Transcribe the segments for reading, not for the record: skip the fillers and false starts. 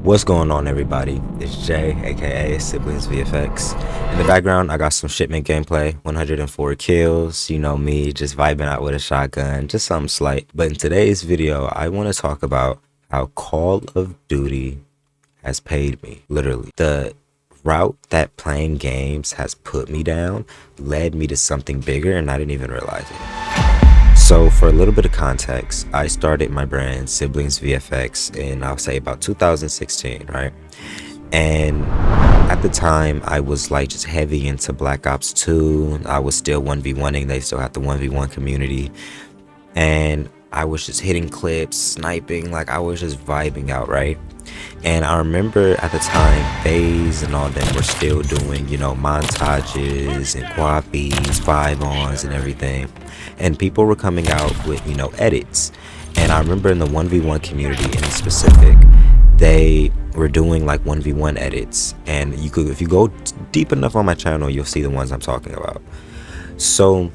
What's going on, everybody? It's Jay, aka Siblings VFX. In the background, I got some shipment gameplay, 104 kills, you know me, just vibing out with a shotgun, just something slight. But in today's video, I want to talk about how Call of Duty has paid me, literally. The route that playing games has put me down led me to something bigger, and I didn't even realize it. So for a little bit of context, I started my brand Siblings VFX in, I'll say, about 2016, right? And at the time, I was like just heavy into Black Ops 2. I was still 1v1ing. They still had the 1v1 community. And I was just hitting clips, sniping, like I was just vibing out, right? And I remember at the time, FaZe and all them were still doing, you know, montages and quappies, 5-ons and everything. And people were coming out with, you know, edits. And I remember in the 1v1 community in specific, they were doing like 1v1 edits. And you could, if you go deep enough on my channel, you'll see the ones I'm talking about. So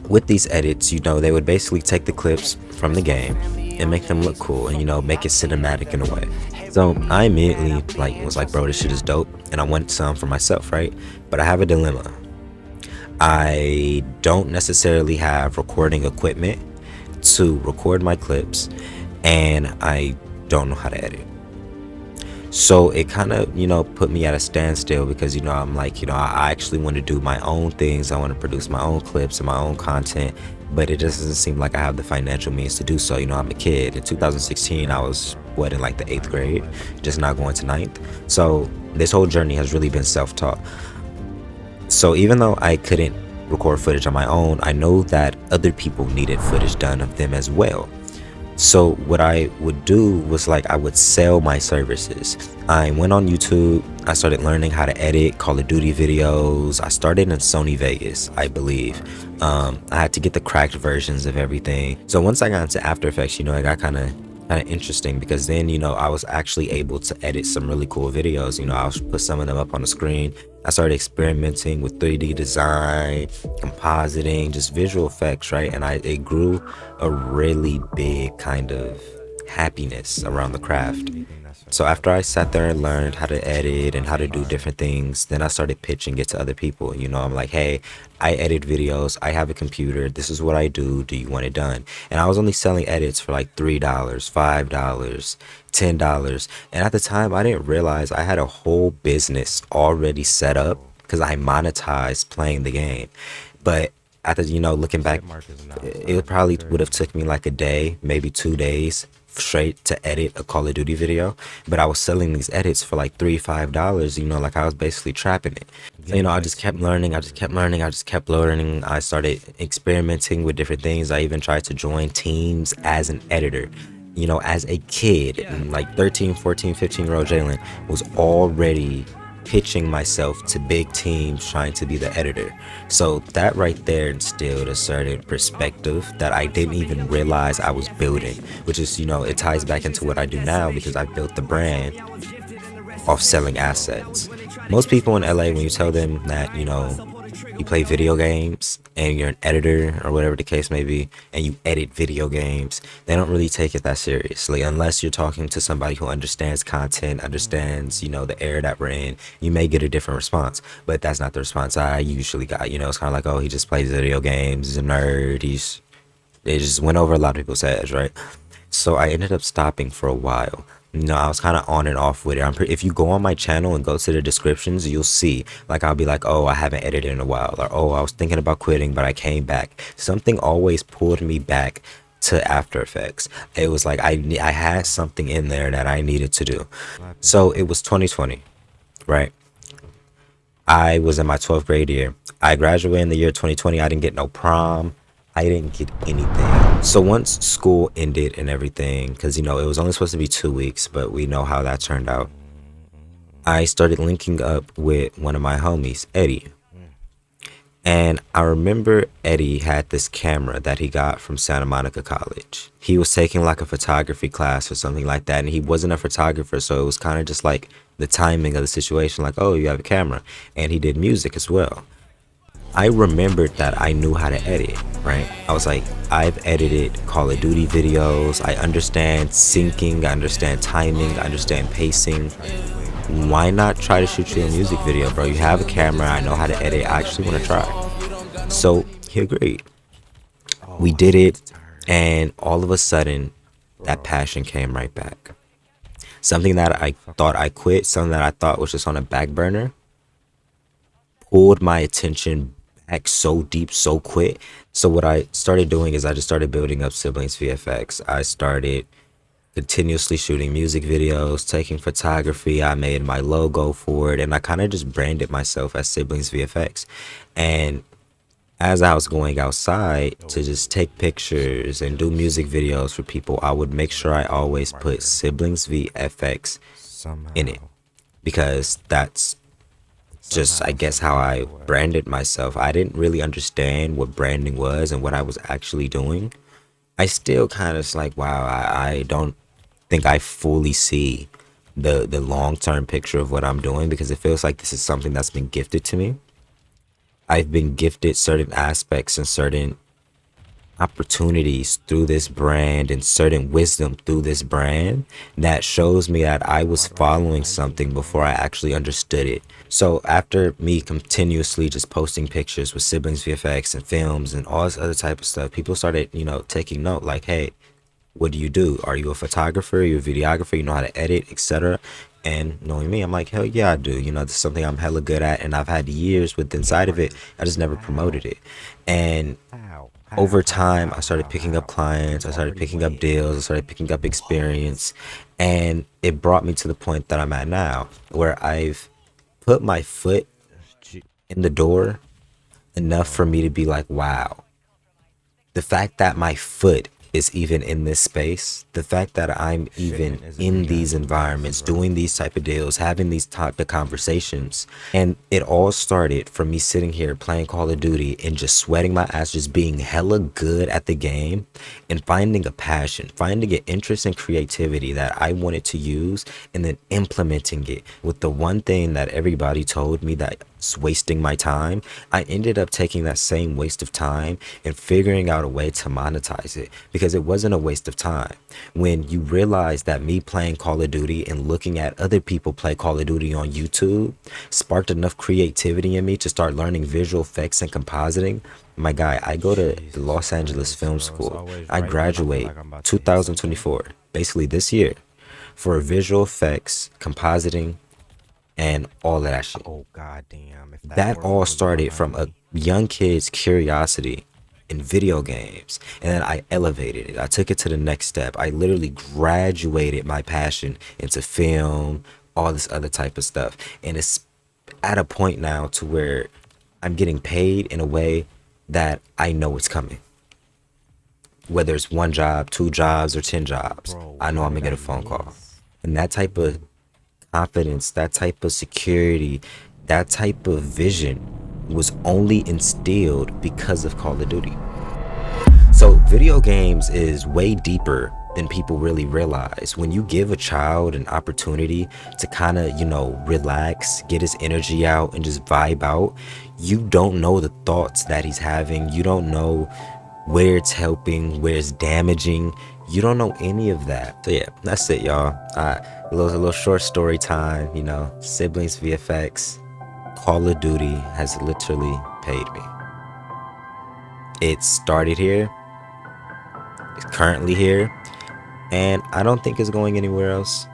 with these edits, you know, they would basically take the clips from the game and make them look cool and, you know, make it cinematic in a way. So I immediately was like, bro, this shit is dope, and I want some for myself, right? But I have a dilemma. I don't necessarily have recording equipment to record my clips, and I don't know how to edit. So it kind of, you know, put me at a standstill because, you know, I'm like, you know, I actually want to do my own things. I want to produce my own clips and my own content, but it just doesn't seem like I have the financial means to do so. You know, I'm a kid. In 2016, I was, what, in like the 8th grade, just not going to 9th. So this whole journey has really been self-taught. So even though I couldn't record footage on my own, I know that other people needed footage done of them as well. So what I would do was like I would sell my services. I went on YouTube. I started learning how to edit Call of Duty videos. I started in Sony Vegas, I believe. I had to get the cracked versions of everything. So once I got into After Effects, you know, it got kind of interesting because then, you know, I was actually able to edit some really cool videos. You know, I'll put some of them up on the screen. I started experimenting with 3D design, compositing, just visual effects, right? And it grew a really big kind of happiness around the craft. So after I sat there and learned how to edit and how to do different things, then I started pitching it to other people. You know, I'm like, hey, I edit videos. I have a computer. This is what I do. Do you want it done? And I was only selling edits for like $3, $5, $10. And at the time, I didn't realize I had a whole business already set up because I monetized playing the game. But after, you know, looking back, it probably would have took me like a day, maybe 2 days straight to edit a Call of Duty video, but I was selling these edits for like $3, $5, you know, like I was basically trapping it. You know, I just kept learning, I just kept learning. I started experimenting with different things. I even tried to join teams as an editor. You know, as a kid, like 13, 14, 15-year-old Jalen was already pitching myself to big teams trying to be the editor. So that right there instilled a certain perspective that I didn't even realize I was building, which is, you know, it ties back into what I do now because I built the brand off selling assets. Most people in LA, when you tell them that, you know, you play video games and you're an editor or whatever the case may be, and you edit video games, they don't really take it that seriously unless you're talking to somebody who understands content, understands, you know, the era that we're in. You may get a different response, but that's not the response I usually got. You know, it's kind of like, oh, he just plays video games, he's a nerd, they just went over a lot of people's heads, right? So I ended up stopping for a while. You know, I was kind of on and off with it. If you go on my channel and go to the descriptions, you'll see, like, I'll be like, oh, I haven't edited in a while, or oh, I was thinking about quitting, but I came back. Something always pulled me back to After Effects. It was like I had something in there that I needed to do. So it was 2020, right? I was in my 12th grade year. I graduated in the year 2020. I didn't get no prom. I didn't get anything. So once school ended and everything, because, you know, it was only supposed to be 2 weeks, but we know how that turned out. I started linking up with one of my homies, Eddie. And I remember Eddie had this camera that he got from Santa Monica College. He was taking like a photography class or something like that, and he wasn't a photographer, so it was kind of just like the timing of the situation, like, oh, you have a camera. And he did music as well. I remembered that I knew how to edit, right? I was like, I've edited Call of Duty videos. I understand syncing, I understand timing, I understand pacing. Why not try to shoot you a music video, bro? You have a camera, I know how to edit, I actually want to try. So he agreed. We did it, and all of a sudden, that passion came right back. Something that I thought I quit, something that I thought was just on a back burner, pulled my attention back so deep so quick. So what I started doing is I just started building up Siblings VFX. I started continuously shooting music videos, taking photography. I made my logo for it, and I kind of just branded myself as Siblings VFX. And as I was going outside to just take pictures and do music videos for people, I would make sure I always put Siblings VFX in it, because that's just, I guess, how I branded myself. I didn't really understand what branding was and what I was actually doing. I still kind of like, wow, I don't think I fully see the long-term picture of what I'm doing, because it feels like this is something that's been gifted to me. I've been gifted certain aspects and certain opportunities through this brand and certain wisdom through this brand that shows me that I was following something before I actually understood it. So after me continuously just posting pictures with Siblings VFX and films and all this other type of stuff, people started, taking note, like, hey, what do you do? Are you a photographer? Are you a videographer? You know how to edit, etc. And knowing me, I'm like, hell yeah, I do. This is something I'm hella good at, and I've had years with inside of it. I just never promoted it. And over time, I started picking up clients, I started picking up deals, I started picking up experience, and it brought me to the point that I'm at now, where I've put my foot in the door enough for me to be like, wow, the fact that my foot is even in this space, the fact that I'm even in these environments, doing these type of deals, having these type of conversations. And it all started from me sitting here playing Call of Duty and just sweating my ass, just being hella good at the game and finding a passion, finding an interest and creativity that I wanted to use, and then implementing it with the one thing that everybody told me that's wasting my time. I ended up taking that same waste of time and figuring out a way to monetize it, because it wasn't a waste of time. When you realize that me playing Call of Duty and looking at other people play Call of Duty on YouTube sparked enough creativity in me to start learning visual effects and compositing. My guy, I go to the Los Angeles Film School. I graduate 2024, basically this year, for visual effects, compositing, and all of that shit. That all started from a young kid's curiosity in video games, and then I elevated it. I took it to the next step. I literally graduated my passion into film, all this other type of stuff, and it's at a point now to where I'm getting paid in a way that I know it's coming. Whether it's one job, 2 jobs, or 10 jobs, I know I'm gonna get a phone call. And that type of confidence, that type of security, that type of vision was only instilled because of Call of Duty. So video games is way deeper than people really realize. When you give a child an opportunity to kind of, relax, get his energy out and just vibe out, you don't know the thoughts that he's having. You don't know where it's helping, where it's damaging. You don't know any of that. So yeah, that's it, y'all. A little short story time, Siblings VFX, Call of Duty has literally paid me. It started here, it's currently here, and I don't think it's going anywhere else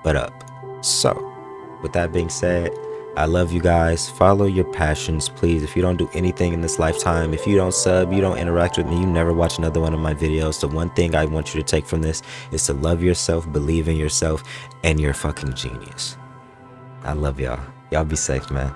but up. So with that being said, I love you guys. Follow your passions, please. If you don't do anything in this lifetime, if you don't sub, you don't interact with me, you never watch another one of my videos, the one thing I want you to take from this is to love yourself, believe in yourself, and you're a fucking genius. I love y'all. Y'all be safe, man.